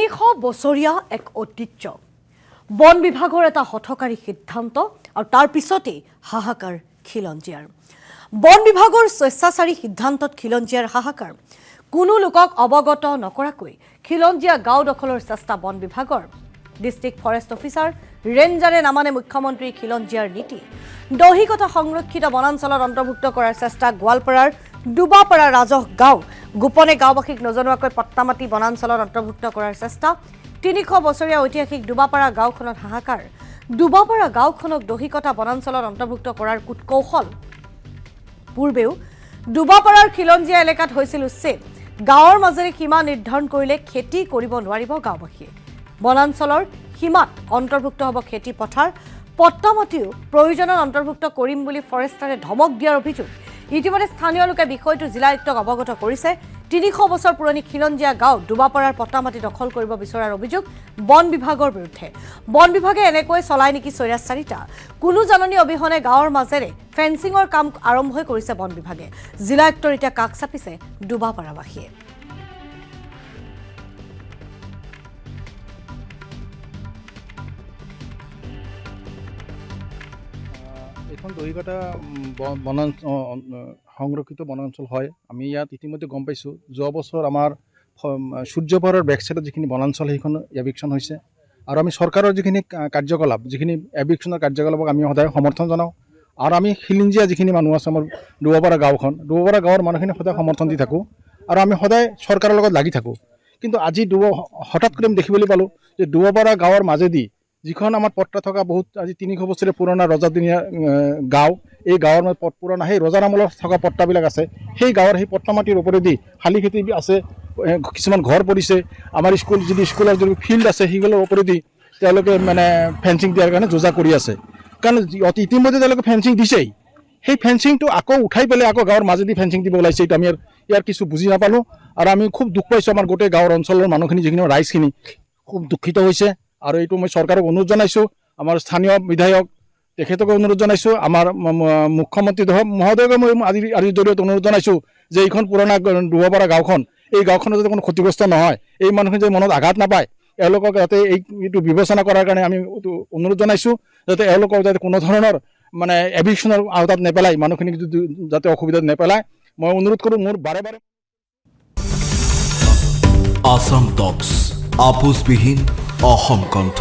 300 বছৰীয়া এক ঐতিহ্য বন বিভাগৰ এটা হঠকাৰী সিদ্ধান্ত আৰু তাৰ পিছতেই হাহাকাৰ খিলঞ্জীয়াৰ বন বিভাগৰ স্বেচ্ছাচাৰী সিদ্ধান্তত খিলঞ্জীয়াৰ হাহাকাৰ কোনো লোকক অৱগত নকৰাকৈ খিলঞ্জীয়া গাঁও দখলৰ চেষ্টা বন বিভাগৰ ডিস্ট্ৰিক্ট ফৰেষ্ট অফিচাৰ ৰেঞ্জাৰে নামানে মুখ্যমন্ত্ৰী খিলঞ্জীয়াৰ নীতি দহিকথা সংৰক্ষিত বনাঞ্চলত অন্তৰ্ভুক্ত কৰাৰ চেষ্টা গোৱালপাৰাৰ ডুবাপাৰা ৰাজহ গাঁও গোপনে গাঁওবাসীক নজনোৱাকৈ পট্টামাটি বনাঞ্চলত অন্তৰ্ভুক্ত কৰাৰ চেষ্টা 300 বছৰীয়া ঐতিহাসিক ডুবাপাৰা গাঁওখনত হাহাকাৰ ডুবাপাৰা গাঁওখনক দহিকথা বনাঞ্চলত অন্তৰ্ভুক্ত কৰাৰ কুটকৌশল পূৰ্বেও ডুবাপাৰাৰ খিলঞ্জীয়া এলেকাত হৈছিল উচ্ছেদ গাঁৱৰ মাজেৰে সীমা নিৰ্ধাৰণ কৰিলে খেতি কৰিব নোৱাৰিব গাঁওবাসীয়ে বনাঞ্চলৰ সীমাত অন্তৰ্ভুক্ত হ'ব খেতি পথাৰ পট্টামাটিও প্ৰয়োজনত অন্তৰ্ভুক্ত কৰিম বুলি ফৰেষ্টাৰে ধমক দিয়াৰ অভিযোগ ইতিমধ্যে স্থানীয় লোকে বিষয়টো জিলা আয়ুক্তক অৱগত কৰিছে 300 বছৰ পুৰণি খিলঞ্জীয়া গাঁও ডুবাপাৰাৰ পট্টামাটি দখল কৰিব বিচৰাৰ অভিযোগ বন বিভাগৰ বিৰুদ্ধে বন বিভাগে এনেকৈ চলাই নেকি চৈৰাচাৰিতা কোনো জাননী অবিহনে গাঁৱৰ মাজেৰে ফেন্সিঙৰ কাম আৰম্ভ কৰিছে বন বিভাগে জিলা আয়ুক্তৰ এতিয়া কাষ চাপিছে ডুবাপাৰাবাসীয়ে এখন দহিকথা সংৰক্ষিত বনাঞ্চল হয় আমি ইয়াত ইতিমধ্যে গম পাইছোঁ যোৱা বছৰ আমাৰ সূৰ্যপাহাৰৰ বেকসাইডত যিখিনি বনাঞ্চল সেইখন এভিকশ্যন হৈছে আৰু আমি চৰকাৰৰ যিখিনি কাৰ্যকলাপ যিখিনি এভিকশ্যনৰ কাৰ্যকলাপক আমি সদায় সমৰ্থন জনাওঁ আৰু আমি খিলঞ্জীয়া যিখিনি মানুহ আছে আমাৰ ডুবাপাৰা গাঁৱৰ মানুহখিনি সদায় সমৰ্থন দি থাকোঁ আৰু আমি সদায় চৰকাৰৰ লগত লাগি থাকোঁ কিন্তু আজি হঠাৎ কৰি আমি দেখিবলৈ পালোঁ যে ডুবাপাৰা গাঁৱৰ মাজেদি যিখন আমাৰ পট্টা থকা বহুত আজি 300 বছৰীয়া পুৰণা ৰজাদিনীয়া গাঁও এই গাঁৱৰ পুৰণা সেই ৰজাৰ আমলত থকা পট্টাবিলাক আছে সেই গাঁৱৰ সেই পট্টামাটিৰ ওপৰেদি শালি খেতি আছে কিছুমান ঘৰ পৰিছে আমাৰ স্কুলৰ যদি ফিল্ড আছে সেইগুলোৰ ওপৰেদি তেওঁলোকে মানে ফেন্সিং দিয়াৰ কাৰণে যোজা কৰি আছে কাৰণ ইতিমধ্যে তেওঁলোকে ফেন্সিং দিছেই সেই ফেন্সিংটো আকৌ উঠাই পেলাই আকৌ গাঁৱৰ মাজেদি ফেন্সিং দিব ওলাইছে এইটো আমি ইয়াৰ কিছু বুজি নাপালোঁ আৰু আমি খুব দুখ পাইছোঁ আমাৰ গোটেই গাঁৱৰ অঞ্চলৰ মানুহখিনি যিখিনি ৰাইজখিনি খুব দুখিত হৈছে আৰু এইটো মই চৰকাৰক অনুৰোধ জনাইছোঁ আমাৰ স্থানীয় বিধায়ক তেখেতকে অনুৰোধ জনাইছোঁ আমাৰ মুখ্যমন্ত্ৰী মহোদয়কে মই আজিৰ জৰিয়তে অনুৰোধ জনাইছোঁ যে এইখন পুৰণা ডুবাপাৰা গাঁওখন এই গাঁওখনত যাতে কোনো ক্ষতিগ্ৰস্ত নহয় এই মানুহখিনি যাতে মনত আঘাত নাপায় এওঁলোকক যাতে এইটো বিবেচনা কৰাৰ কাৰণে আমি অনুৰোধ জনাইছোঁ যাতে এওঁলোকক যাতে কোনো ধৰণৰ মানে এভিকশ্যনৰ আওতাত নেপেলায় মানুহখিনিক যাতে অসুবিধাত নেপেলায় মই অনুৰোধ কৰোঁ মোৰ বাৰে বাৰে আসাম টক্স আপোচবিহীন অসম কণ্ঠ